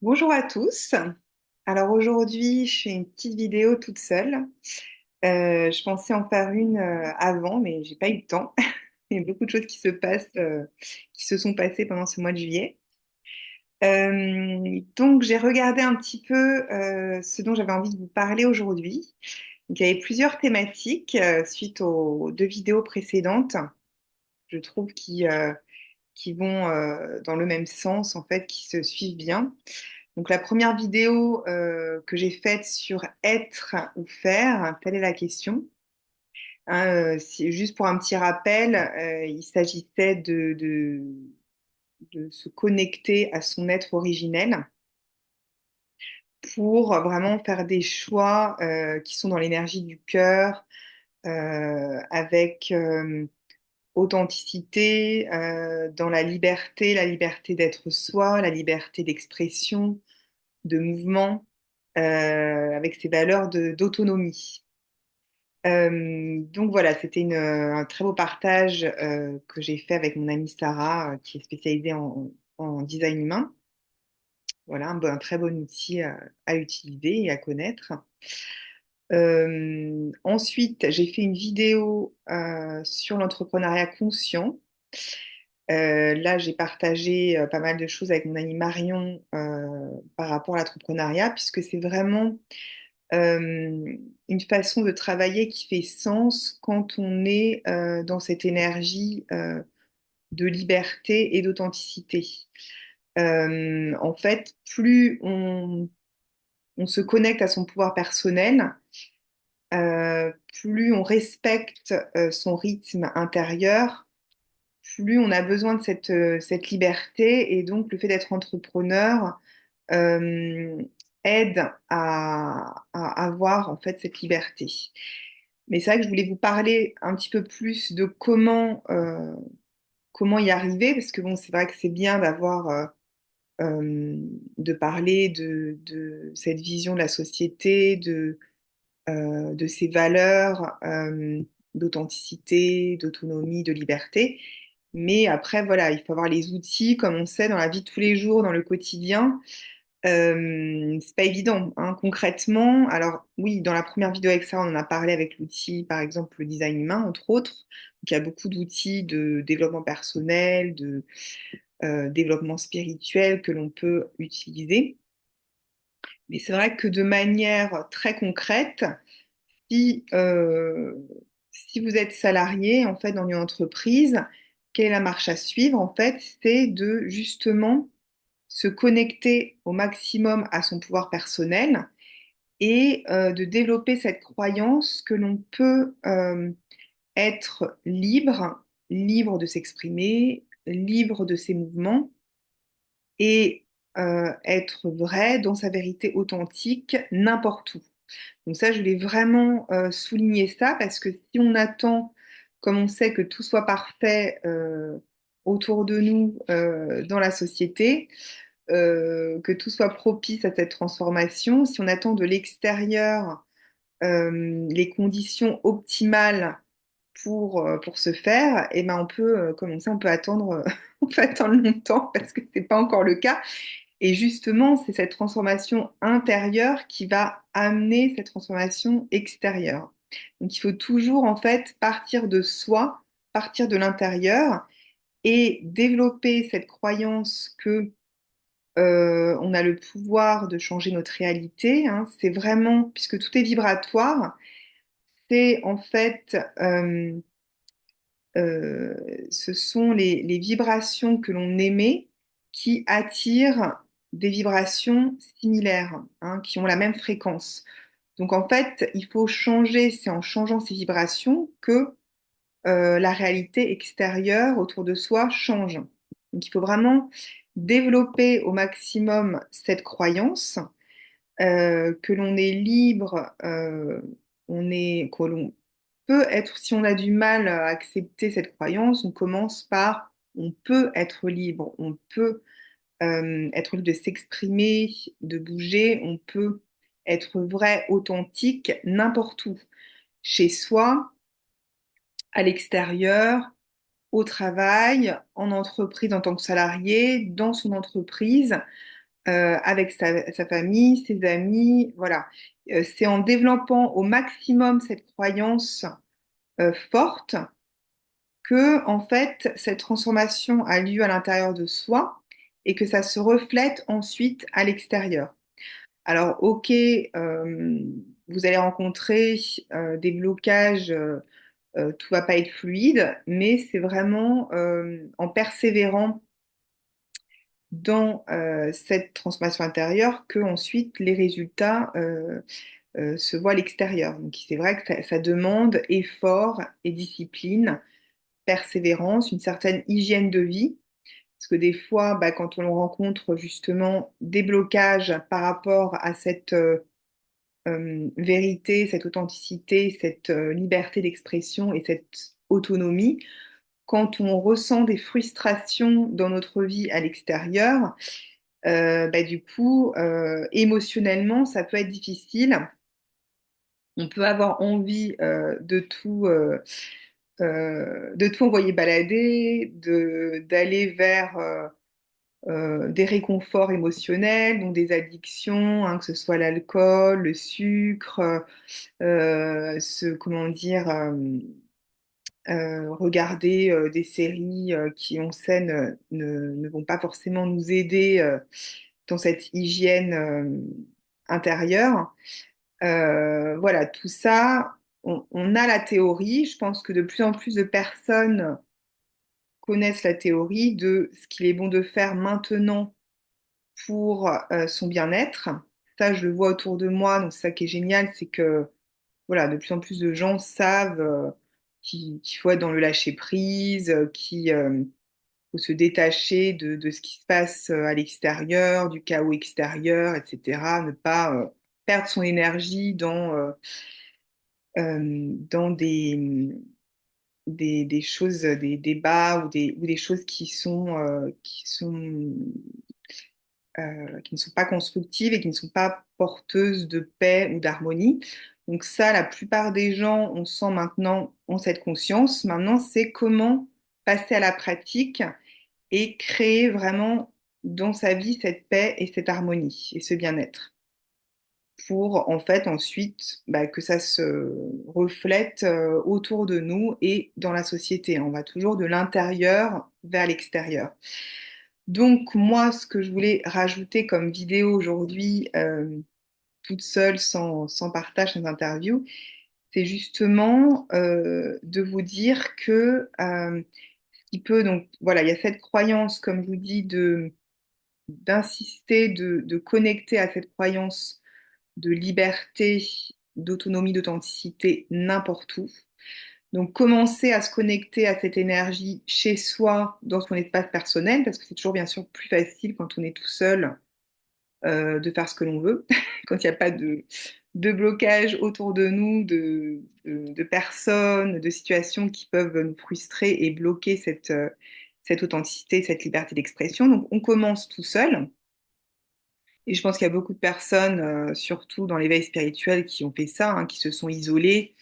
Bonjour à tous. Alors aujourd'hui, je fais une petite vidéo toute seule. Je pensais en faire une avant, mais j'ai pas eu le temps. Il y a beaucoup de choses qui se passent, qui se sont passées pendant ce mois de juillet. Donc j'ai regardé un petit peu ce dont j'avais envie de vous parler aujourd'hui. Donc, il y avait plusieurs thématiques suite aux deux vidéos précédentes, je trouve, qui vont dans le même sens, en fait, qui se suivent bien. Donc la première vidéo que j'ai faite sur être ou faire, telle est la question. Hein, juste pour un petit rappel, il s'agissait de se connecter à son être originel pour vraiment faire des choix qui sont dans l'énergie du cœur, avec authenticité, dans la liberté d'être soi, la liberté d'expression, de mouvement, avec ces valeurs d'autonomie. Donc voilà, c'était un très beau partage que j'ai fait avec mon amie Sarah, qui est spécialisée en design humain. Voilà, un très bon outil à utiliser et à connaître. Ensuite, j'ai fait une vidéo sur l'entrepreneuriat conscient. Là, j'ai partagé pas mal de choses avec mon amie Marion par rapport à l'entrepreneuriat, puisque c'est vraiment une façon de travailler qui fait sens quand on est dans cette énergie de liberté et d'authenticité. En fait, on se connecte à son pouvoir personnel, plus on respecte son rythme intérieur, plus on a besoin de cette liberté. Et donc, le fait d'être entrepreneur euh, aide à avoir en fait cette liberté. Mais c'est vrai que je voulais vous parler un petit peu plus de comment y arriver, parce que bon, c'est vrai que c'est bien de parler de cette vision de la société, de ses valeurs, d'authenticité, d'autonomie, de liberté. Mais après, voilà, il faut avoir les outils, comme on sait, dans la vie de tous les jours, dans le quotidien. C'est pas évident, hein, concrètement. Alors oui, dans la première vidéo avec ça, on en a parlé avec l'outil, par exemple, le design humain, entre autres. Donc, il y a beaucoup d'outils de développement personnel, de développement spirituel que l'on peut utiliser. Mais c'est vrai que de manière très concrète, si, euh, si vous êtes salarié en fait dans une entreprise, quelle est la marche à suivre? En fait, c'est de justement se connecter au maximum à son pouvoir personnel et de développer cette croyance que l'on peut être libre, libre de s'exprimer, libre de ses mouvements et être vrai dans sa vérité authentique n'importe où. Donc ça, je voulais vraiment souligner ça parce que si on attend, comme on sait, que tout soit parfait autour de nous dans la société, que tout soit propice à cette transformation, si on attend de l'extérieur les conditions optimales pour ce faire, et ben on peut, comme on sait, on peut attendre, on peut attendre longtemps parce que c'est pas encore le cas. Et justement, c'est cette transformation intérieure qui va amener cette transformation extérieure. Donc, il faut toujours, en fait, partir de soi, partir de l'intérieur et développer cette croyance que on a le pouvoir de changer notre réalité. Hein. C'est vraiment, puisque tout est vibratoire, c'est en fait, euh, ce sont les vibrations que l'on émet qui attirent des vibrations similaires, hein, qui ont la même fréquence. Donc en fait, il faut changer, c'est en changeant ces vibrations que la réalité extérieure autour de soi change. Donc il faut vraiment développer au maximum cette croyance que l'on est libre, que l'on peut être, si on a du mal à accepter cette croyance, on commence par on peut être libre, on peut être libre de s'exprimer, de bouger, on peut être vrai, authentique, n'importe où, chez soi, à l'extérieur, au travail, en entreprise en tant que salarié, dans son entreprise. avec sa famille, ses amis, voilà. C'est en développant au maximum cette croyance forte que, en fait, cette transformation a lieu à l'intérieur de soi et que ça se reflète ensuite à l'extérieur. Alors, ok, vous allez rencontrer des blocages, tout va pas être fluide, mais c'est vraiment en persévérant dans cette transformation intérieure que ensuite les résultats se voient à l'extérieur. Donc, c'est vrai que ça demande effort et discipline, persévérance, une certaine hygiène de vie. Parce que des fois, bah, quand on rencontre justement des blocages par rapport à cette vérité, cette authenticité, cette liberté d'expression et cette autonomie, quand on ressent des frustrations dans notre vie à l'extérieur, bah, du coup, émotionnellement, ça peut être difficile. On peut avoir envie de tout envoyer balader, d'aller vers des réconforts émotionnels, donc des addictions, hein, que ce soit l'alcool, le sucre, comment dire, regarder des séries qui en scène ne vont pas forcément nous aider dans cette hygiène intérieure. Voilà, tout ça, on a la théorie. Je pense que de plus en plus de personnes connaissent la théorie de ce qu'il est bon de faire maintenant pour son bien-être. Ça, je le vois autour de moi, donc c'est ça qui est génial, c'est que voilà, de plus en plus de gens savent qu'il faut être dans le lâcher-prise, qu'il faut se détacher de ce qui se passe à l'extérieur, du chaos extérieur, etc. Ne pas perdre son énergie dans des choses, des débats ou des choses qui ne sont pas constructives et qui ne sont pas porteuses de paix ou d'harmonie. Donc ça, la plupart des gens, on sent maintenant, ont cette conscience. Maintenant, c'est comment passer à la pratique et créer vraiment dans sa vie cette paix et cette harmonie et ce bien-être pour en fait ensuite bah, que ça se reflète autour de nous et dans la société. On va toujours de l'intérieur vers l'extérieur. Donc moi, ce que je voulais rajouter comme vidéo aujourd'hui, toute seule, sans partage, sans interview, c'est justement de vous dire que il peut donc voilà, il y a cette croyance, comme je vous dis, de d'insister, de connecter à cette croyance de liberté, d'autonomie, d'authenticité n'importe où. Donc, commencer à se connecter à cette énergie chez soi, dans son espace personnel, parce que c'est toujours bien sûr plus facile quand on est tout seul de faire ce que l'on veut, quand il n'y a pas de blocage autour de nous, de personnes, de situations qui peuvent nous frustrer et bloquer cette authenticité, cette liberté d'expression. Donc, on commence tout seul. Et je pense qu'il y a beaucoup de personnes, surtout dans l'éveil spirituel, qui ont fait ça, hein, qui se sont isolées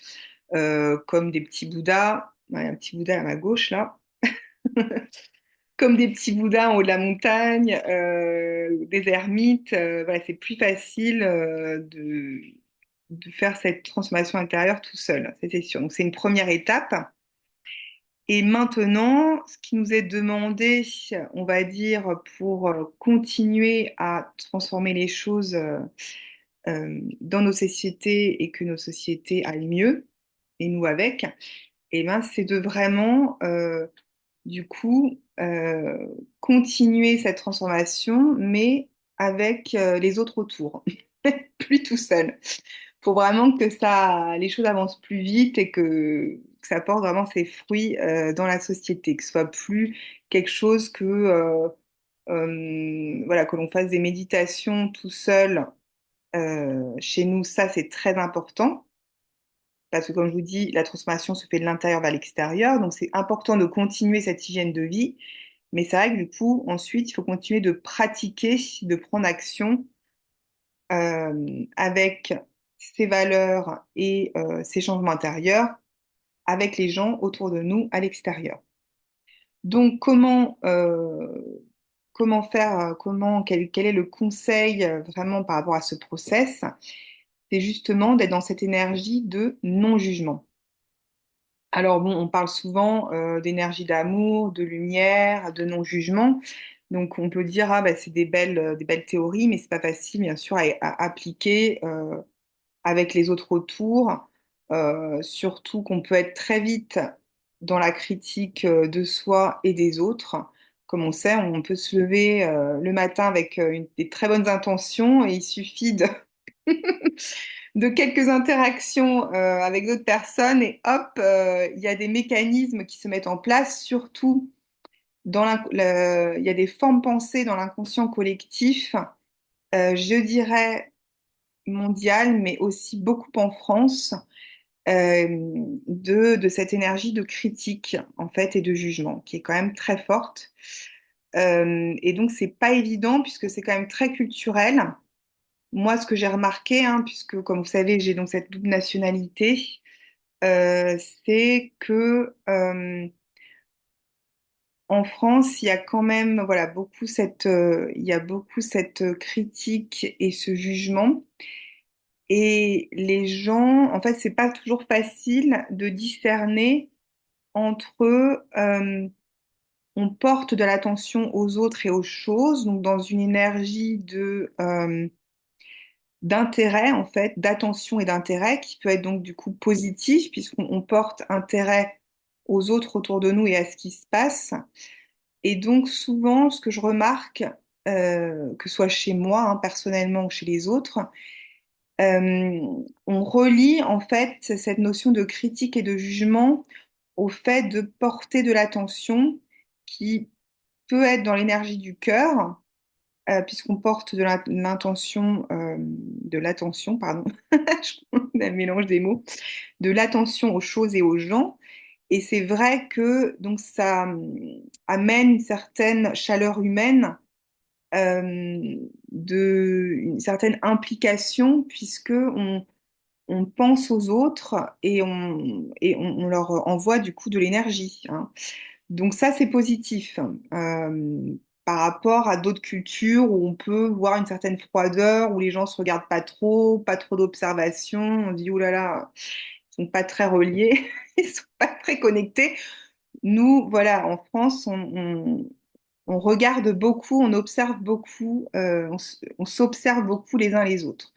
comme des petits Bouddhas. Ouais, un petit Bouddha à ma gauche, là. Comme des petits Bouddhas en haut de la montagne, des ermites. Voilà, c'est plus facile de faire cette transformation intérieure tout seul, c'est sûr. Donc, c'est une première étape. Et maintenant, ce qui nous est demandé, on va dire, pour continuer à transformer les choses dans nos sociétés et que nos sociétés aillent mieux, et nous avec, eh ben, c'est de vraiment, du coup, continuer cette transformation, mais avec les autres autour, plus tout seul, pour vraiment que ça, les choses avancent plus vite et que ça porte vraiment ses fruits dans la société, que ce soit plus quelque chose que, voilà, que l'on fasse des méditations tout seul. Chez nous, ça, c'est très important parce que, comme je vous dis, la transformation se fait de l'intérieur vers l'extérieur. Donc, c'est important de continuer cette hygiène de vie. Mais c'est vrai que, du coup, ensuite, il faut continuer de pratiquer, de prendre action avec ses valeurs et ses changements intérieurs avec les gens autour de nous à l'extérieur. Donc, comment faire, quel est le conseil vraiment par rapport à ce process? C'est justement d'être dans cette énergie de non-jugement. Alors bon, on parle souvent d'énergie d'amour, de lumière, de non-jugement. Donc on peut dire ah bah, c'est des belles théories, mais c'est pas facile bien sûr à appliquer avec les autres autour. Surtout qu'on peut être très vite dans la critique de soi et des autres. Comme on sait, on peut se lever le matin avec des très bonnes intentions et il suffit de quelques interactions avec d'autres personnes et hop, il y a des mécanismes qui se mettent en place, surtout il y a des formes pensées dans l'inconscient collectif, je dirais mondial, mais aussi beaucoup en France, euh, de cette énergie de critique en fait et de jugement qui est quand même très forte. Et donc c'est pas évident puisque c'est quand même très culturel. Moi, ce que j'ai remarqué, hein, puisque comme vous savez, j'ai donc cette double nationalité, euh, c'est que en France, il y a quand même voilà il y a beaucoup cette critique et ce jugement. Et les gens, en fait, c'est pas toujours facile de discerner entre on porte de l'attention aux autres et aux choses, donc dans une énergie d'intérêt en fait, d'attention et d'intérêt qui peut être donc du coup positif puisqu'on porte intérêt aux autres autour de nous et à ce qui se passe. Et donc souvent, ce que je remarque, que ce soit chez moi hein, personnellement ou chez les autres, euh, on relie en fait cette notion de critique et de jugement au fait de porter de l'attention qui peut être dans l'énergie du cœur, puisqu'on porte de l'attention, pardon, on a un mélange des mots, de l'attention aux choses et aux gens. Et c'est vrai que donc ça amène une certaine chaleur humaine, une certaine implication, puisque on pense aux autres on leur envoie du coup de l'énergie, hein. Donc ça, c'est positif. Par rapport à d'autres cultures où on peut voir une certaine froideur, où les gens se regardent pas trop d'observation, on dit, oh là là, ils sont pas très reliés, ils sont pas très connectés. Nous, voilà, en France, on regarde beaucoup, on observe beaucoup, on s'observe beaucoup les uns les autres.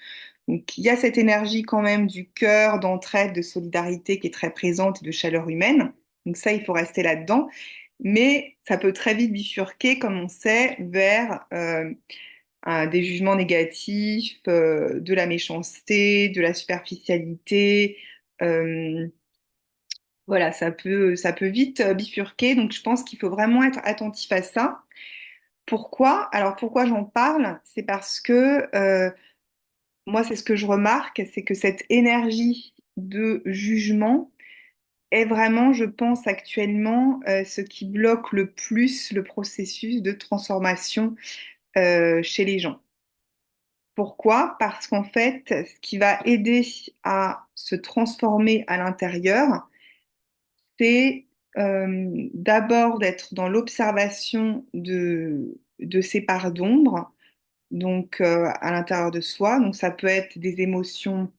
Donc il y a cette énergie quand même du cœur, d'entraide, de solidarité qui est très présente et de chaleur humaine. Donc ça, il faut rester là-dedans. Mais ça peut très vite bifurquer, comme on sait, vers des jugements négatifs, de la méchanceté, de la superficialité. Euh, voilà, ça peut vite bifurquer. Donc je pense qu'il faut vraiment être attentif à ça. Pourquoi? Alors pourquoi j'en parle? C'est parce que moi, c'est ce que je remarque, c'est que cette énergie de jugement est vraiment, je pense, actuellement ce qui bloque le plus le processus de transformation chez les gens. Pourquoi? Parce qu'en fait, ce qui va aider à se transformer à l'intérieur, c'est d'abord d'être dans l'observation de ces parts d'ombre, donc à l'intérieur de soi. Donc ça peut être des émotions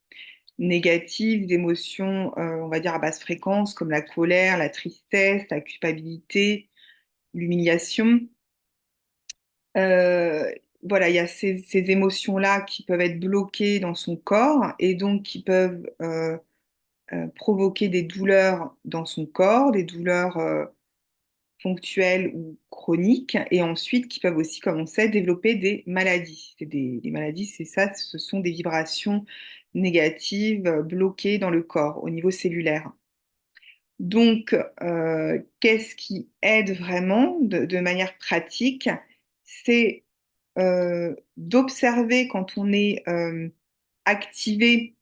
négatives, des émotions, on va dire à basse fréquence, comme la colère, la tristesse, la culpabilité, l'humiliation. Euh, voilà, il y a ces émotions-là qui peuvent être bloquées dans son corps et donc qui peuvent provoquer des douleurs dans son corps, des douleurs ponctuelles ou chroniques, et ensuite qui peuvent aussi, comme on sait, développer des maladies. Les maladies, c'est ça, ce sont des vibrations négatives bloquées dans le corps au niveau cellulaire. Donc, qu'est-ce qui aide vraiment de manière pratique? C'est d'observer quand on est activé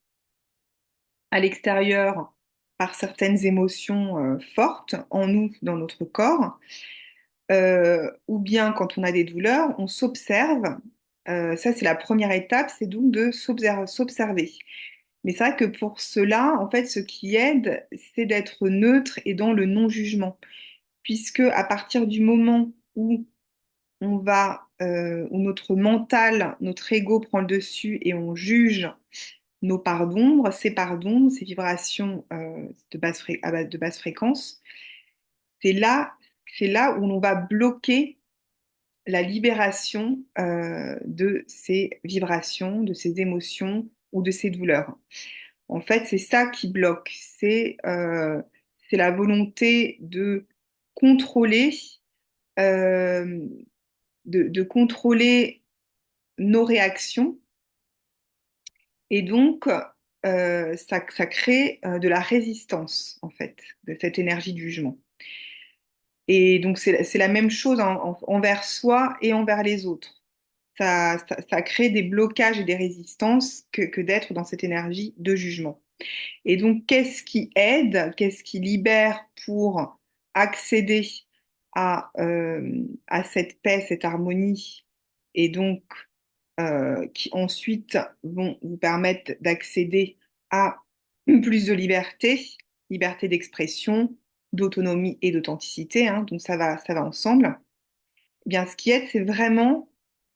à l'extérieur par certaines émotions fortes en nous, dans notre corps, ou bien quand on a des douleurs, on s'observe. Ça, c'est la première étape, c'est donc de s'observer. Mais c'est vrai que pour cela, en fait, ce qui aide, c'est d'être neutre et dans le non-jugement. Puisque à partir du moment où où notre mental, notre ego prend le dessus et on juge nos parts d'ombre, ces vibrations de basse fréquence, c'est là, c'est là où l'on va bloquer la libération de ces vibrations, de ces émotions ou de ces douleurs. En fait, c'est ça qui bloque, c'est la volonté de contrôler, euh, de contrôler nos réactions et donc ça crée de la résistance en fait de cette énergie du jugement. Et donc c'est la même chose envers soi et envers les autres. Ça crée des blocages et des résistances que d'être dans cette énergie de jugement. Et donc, qu'est-ce qui aide, qu'est-ce qui libère pour accéder à cette paix, cette harmonie, et donc qui ensuite vont vous permettre d'accéder à plus de liberté, liberté d'expression, d'autonomie et d'authenticité, hein, donc ça va ensemble. Eh bien, ce qui aide, c'est vraiment,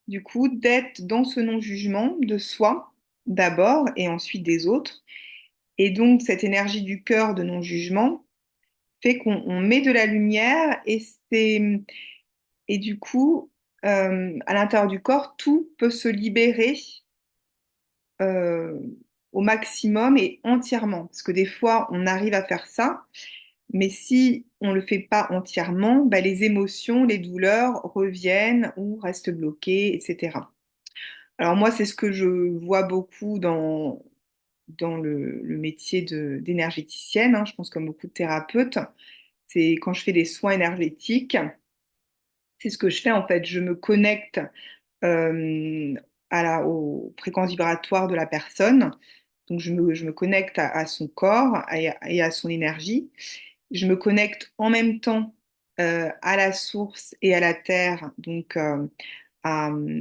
du coup, d'être dans ce non-jugement de soi d'abord et ensuite des autres. Et donc, cette énergie du cœur de non-jugement fait qu'on met de la lumière et du coup, à l'intérieur du corps, tout peut se libérer euh, au maximum et entièrement. Parce que des fois, on arrive à faire ça, mais si on ne le fait pas entièrement, bah, les émotions, les douleurs reviennent ou restent bloquées, etc. Alors moi, c'est ce que je vois beaucoup dans le métier d'énergéticienne, hein, je pense comme beaucoup de thérapeutes, c'est quand je fais des soins énergétiques, c'est ce que je fais en fait, je me connecte euh, aux fréquences vibratoires de la personne, donc je me connecte à son corps et à son énergie, je me connecte en même temps à la source et à la terre, donc à,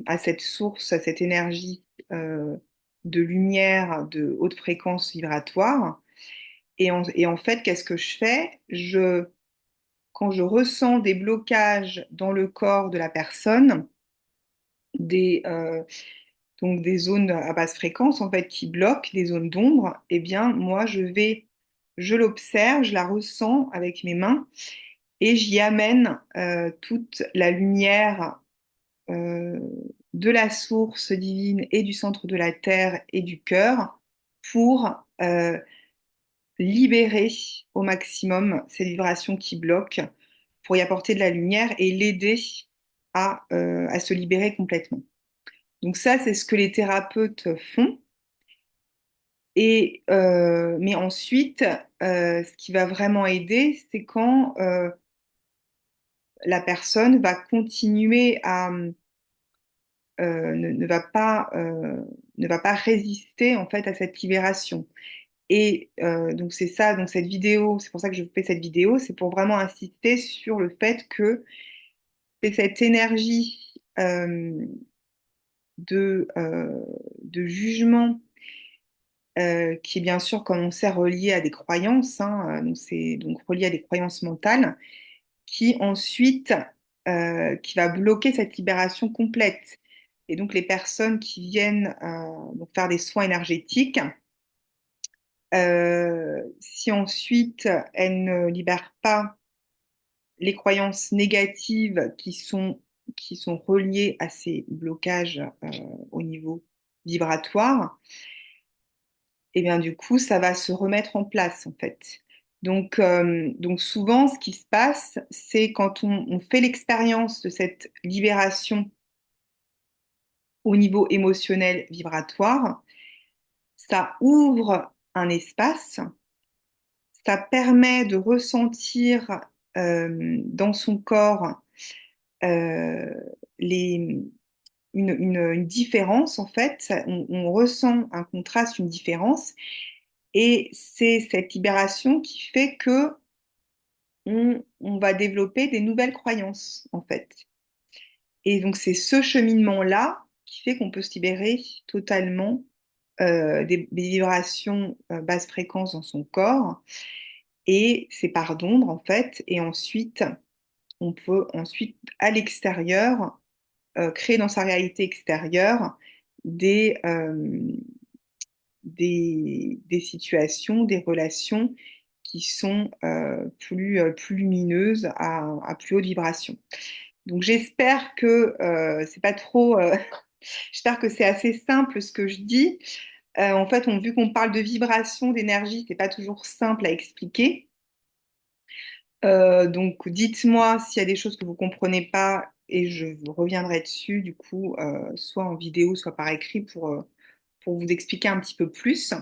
à cette source, à cette énergie euh, de lumière de haute fréquence vibratoire. Et en fait, qu'est-ce que je fais? Quand je ressens des blocages dans le corps de la personne, des, euh, donc des zones à basse fréquence en fait qui bloquent, des zones d'ombre, eh bien moi je l'observe, je la ressens avec mes mains et j'y amène toute la lumière euh, de la source divine et du centre de la terre et du cœur pour libérer au maximum ces vibrations qui bloquent, pour y apporter de la lumière et l'aider à se libérer complètement. Donc ça, c'est ce que les thérapeutes font. Mais ensuite, ce qui va vraiment aider, c'est quand la personne va continuer ne va ne va pas résister en fait à cette libération. Et donc c'est ça, donc cette vidéo, c'est pour ça que je fais cette vidéo, c'est pour vraiment insister sur le fait que c'est cette énergie de, euh, de jugement qui est bien sûr, comme on sait, reliée à des croyances, hein, donc c'est donc relié à des croyances mentales, qui ensuite qui va bloquer cette libération complète. Et donc les personnes qui viennent donc faire des soins énergétiques, si ensuite elles ne libèrent pas les croyances négatives qui sont reliées à ces blocages au niveau vibratoire, et bien du coup, ça va se remettre en place en fait. Donc souvent, ce qui se passe, c'est quand on fait l'expérience de cette libération au niveau émotionnel vibratoire, ça ouvre un espace, ça permet de ressentir dans son corps euh, les, une différence en fait. On ressent un contraste, une différence, et c'est cette libération qui fait que on va développer des nouvelles croyances en fait. Et donc c'est ce cheminement-là qui fait qu'on peut se libérer totalement des vibrations basse fréquence dans son corps et ses parts d'ombre en fait. Et ensuite, on peut ensuite à l'extérieur créer dans sa réalité extérieure des, des situations, des relations qui sont plus lumineuses, à plus haute vibration. Donc j'espère que c'est pas trop, j'espère que c'est assez simple ce que je dis. En fait, vu qu'on parle de vibration, d'énergie, c'est pas toujours simple à expliquer. Donc dites-moi s'il y a des choses que vous comprenez pas et je reviendrai dessus du coup, soit en vidéo, soit par écrit pour vous expliquer un petit peu plus.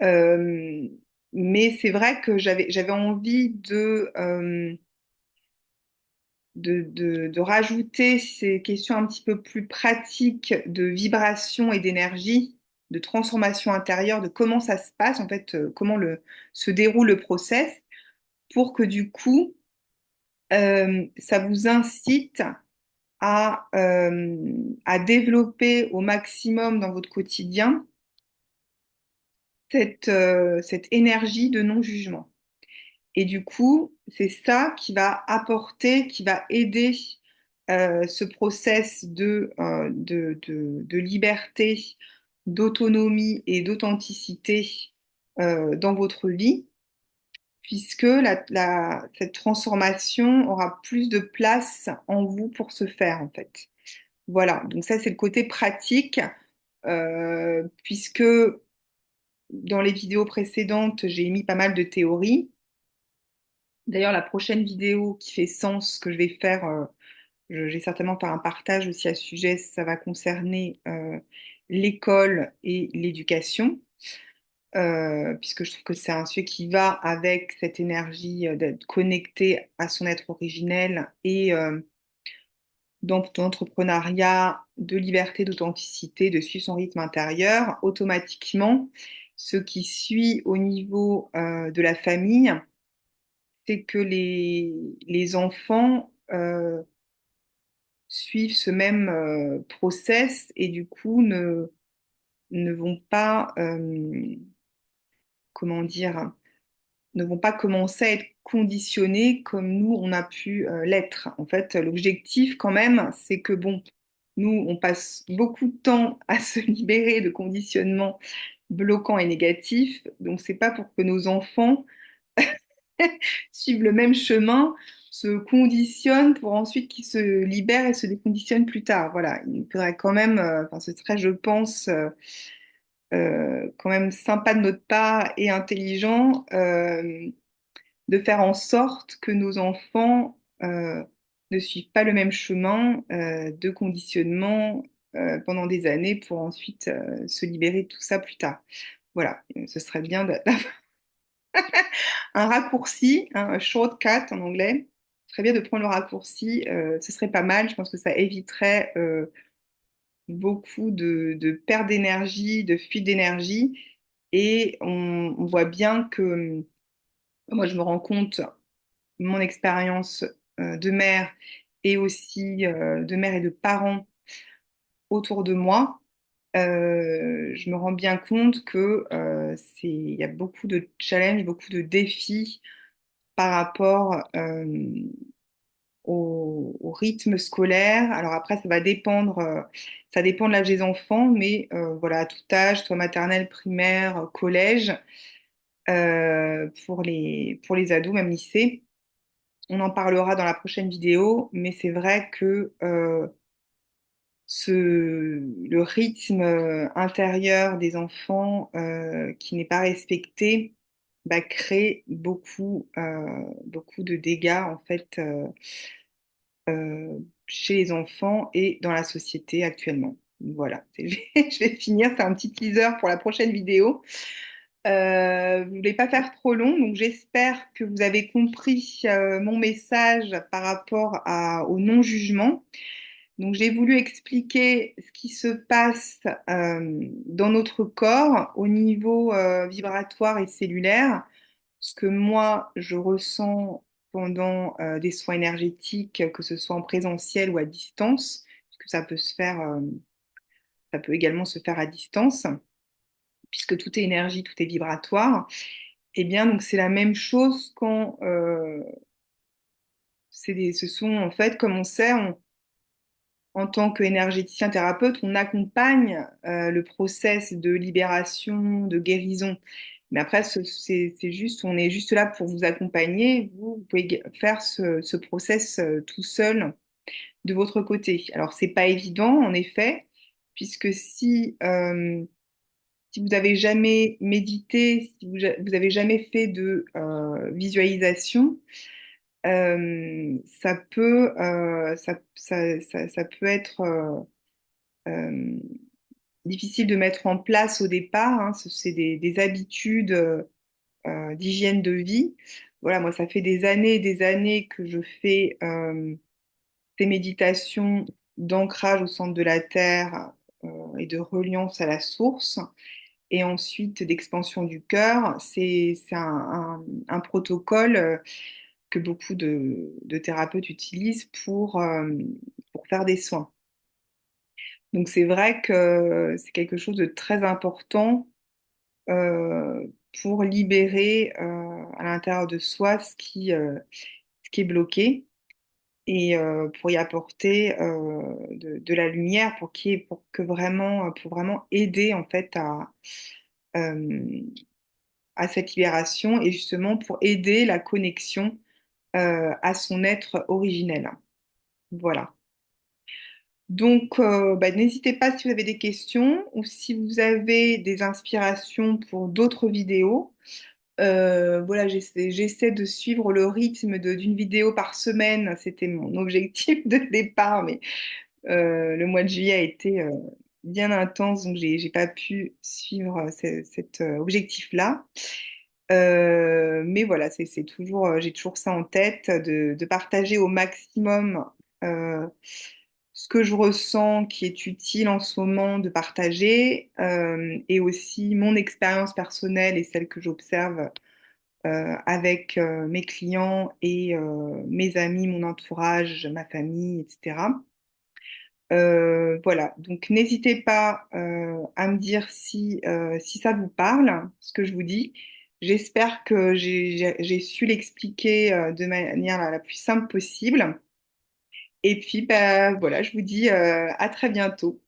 Euh, mais c'est vrai que j'avais envie de rajouter ces questions un petit peu plus pratiques de vibration et d'énergie, de transformation intérieure, de comment ça se passe, en fait, comment se déroule le process, pour que du coup, ça vous incite à développer au maximum dans votre quotidien cette énergie de non-jugement. Et du coup, c'est ça qui va apporter, qui va aider ce process de liberté, d'autonomie et d'authenticité dans votre vie, puisque cette transformation aura plus de place en vous pour se faire, en fait. Voilà, donc ça, c'est le côté pratique, puisque dans les vidéos précédentes, j'ai mis pas mal de théories. D'ailleurs, la prochaine vidéo qui fait sens que je vais faire, j'ai certainement faire un partage aussi à ce sujet, ça va concerner l'école et l'éducation, puisque je trouve que c'est un sujet qui va avec cette énergie d'être connecté à son être originel et d'entrepreneuriat, de liberté, d'authenticité, de suivre son rythme intérieur. Automatiquement, ce qui suit au niveau de la famille, c'est que les enfants suivent ce même process et du coup ne vont pas, comment dire, ne vont pas commencer à être conditionnés comme nous, on a pu l'être. En fait, l'objectif quand même, c'est que bon, nous, on passe beaucoup de temps à se libérer de conditionnements bloquants et négatifs. Donc, c'est pas pour que nos enfants suivent le même chemin, se conditionnent pour ensuite qu'ils se libèrent et se déconditionnent plus tard. Voilà, il faudrait quand même, enfin, ce serait, je pense, quand même sympa de notre part et intelligent de faire en sorte que nos enfants ne suivent pas le même chemin de conditionnement pendant des années pour ensuite se libérer de tout ça plus tard. Voilà, ce serait bien d'avoir un raccourci, hein, un shortcut en anglais. Ce serait bien de prendre le raccourci, ce serait pas mal. Je pense que ça éviterait beaucoup de perte d'énergie, de fuite d'énergie. Et on voit bien que, moi je me rends compte, mon expérience de mère et aussi de mère et de parents autour de moi, je me rends bien compte que il y a beaucoup de challenges, beaucoup de défis par rapport au rythme scolaire. Alors après, ça va dépendre, ça dépend de l'âge des enfants, mais voilà, à tout âge, soit maternelle, primaire, collège, pour les ados, même lycée. On en parlera dans la prochaine vidéo, mais c'est vrai que le rythme intérieur des enfants qui n'est pas respecté bah, crée beaucoup de dégâts en fait chez les enfants et dans la société actuellement. Voilà, je vais finir, c'est un petit teaser pour la prochaine vidéo. Je ne voulais pas faire trop long, donc j'espère que vous avez compris mon message par rapport au non-jugement. Donc j'ai voulu expliquer ce qui se passe dans notre corps au niveau vibratoire et cellulaire, ce que moi je ressens pendant des soins énergétiques, que ce soit en présentiel ou à distance, parce que ça peut se faire, ça peut également se faire à distance, puisque tout est énergie, tout est vibratoire. Eh bien, donc c'est la même chose quand ce sont en fait, comme on sait, en tant qu'énergéticien thérapeute, on accompagne le process de libération, de guérison. Mais après, c'est juste, on est juste là pour vous accompagner. Vous pouvez faire ce process tout seul de votre côté. Alors, c'est pas évident, en effet, puisque si vous n'avez jamais médité, si vous avez jamais fait de visualisation, ça peut être euh, difficile de mettre en place au départ, hein. C'est des habitudes d'hygiène de vie. Voilà, moi, ça fait des années et des années que je fais ces méditations d'ancrage au centre de la Terre et de reliance à la source. Et ensuite, d'expansion du cœur. C'est un protocole que beaucoup de thérapeutes utilisent pour faire des soins. Donc, c'est vrai que c'est quelque chose de très important euh, pour libérer à l'intérieur de soi ce qui est bloqué et pour y apporter de la lumière pour vraiment aider en fait euh, à cette libération et justement pour aider la connexion à son être originel. Voilà. Donc, bah, n'hésitez pas si vous avez des questions ou si vous avez des inspirations pour d'autres vidéos. Voilà, j'essaie de suivre le rythme d'une vidéo par semaine. C'était mon objectif de départ, mais le mois de juillet a été bien intense, donc j'ai pas pu suivre cet objectif-là. Mais voilà, c'est toujours, j'ai toujours ça en tête, de partager au maximum euh, ce que je ressens qui est utile en ce moment de partager, et aussi mon expérience personnelle et celle que j'observe avec mes clients et mes amis, mon entourage, ma famille, etc. Voilà, donc n'hésitez pas à me dire si ça vous parle, ce que je vous dis. J'espère que j'ai su l'expliquer de manière la plus simple possible. Et puis, bah, voilà, je vous dis à très bientôt.